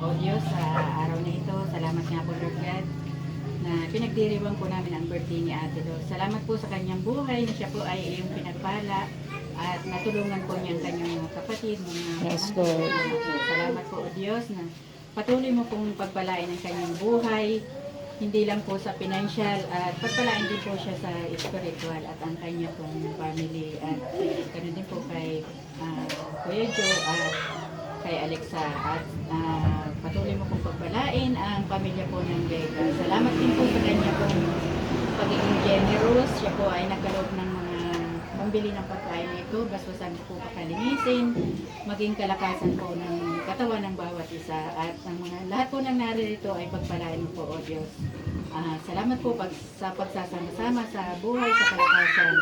O Diyos, sa araw na ito, salamat nga po Lord God na pinagdiriwang po namin ang birthday ni Ate Lord. Salamat po sa kanyang buhay na siya po ay iyong pinagpala at natulungan po niya ang kanyang mga kapatid, mga Yes, Lord. Salamat po o Diyos na patuloy mo pong pagpalain ang kanyang buhay, hindi lang po sa financial at pagpalain din po siya sa spiritual at ang kanya pong family at ganoon din po kay Kuya Joe at kay Alexa at patuloy mo pong pagpalain ang pamilya po ng Vega. Salamat din po sa kanya pong pagiging generous. Siya po ay nagkaloob ng mga pambili ng pagkain nito, basbasan po pakalinisin, maging kalakasan po ng katawan ng bawat isa at ang mga lahat po ng naririto ay pagpalain mo po o Diyos. Salamat po sa pagsasama-sama sa buhay, sa kalakasan.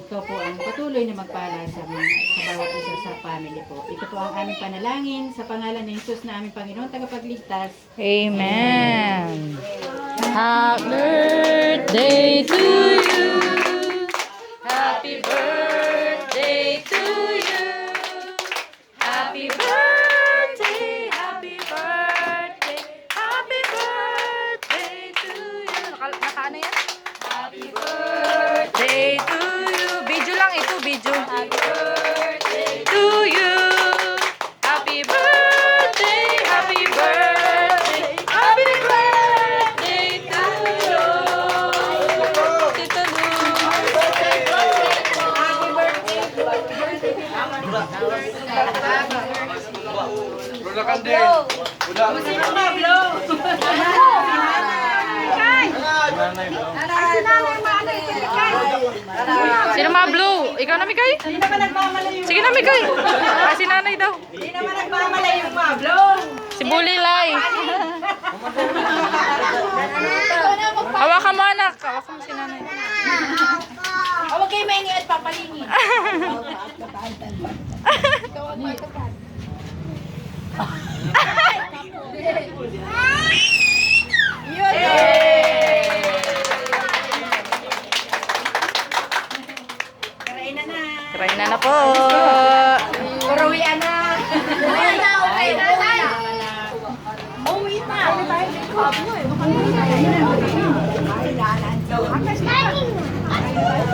Ito po ang patuloy na magpala sa bawat isa sa family po. Ito po ang aming panalangin sa pangalan ng Jesus na aming Panginoon tagapagligtas. Amen. Happy birthday to you. Happy birthday to you. Happy birthday, happy birthday, happy birthday to you. Nakaano yan? Happy birthday to you. Video lang ito, video. Happy birthday to you. Happy birthday, happy birthday, happy birthday to you. Tito Lu. Sino mga blue? Ikaw na, Mikay? Hindi naman nagmamalayo. Sige na, Mikay. Si nanay daw. Hindi naman nagmamalayo yung mablong. Si Bulilay. Hawakan mo, anak. Hawakan mo si nanay. Huwag kayo maingi at papalingi. Ikaw ang maitapan.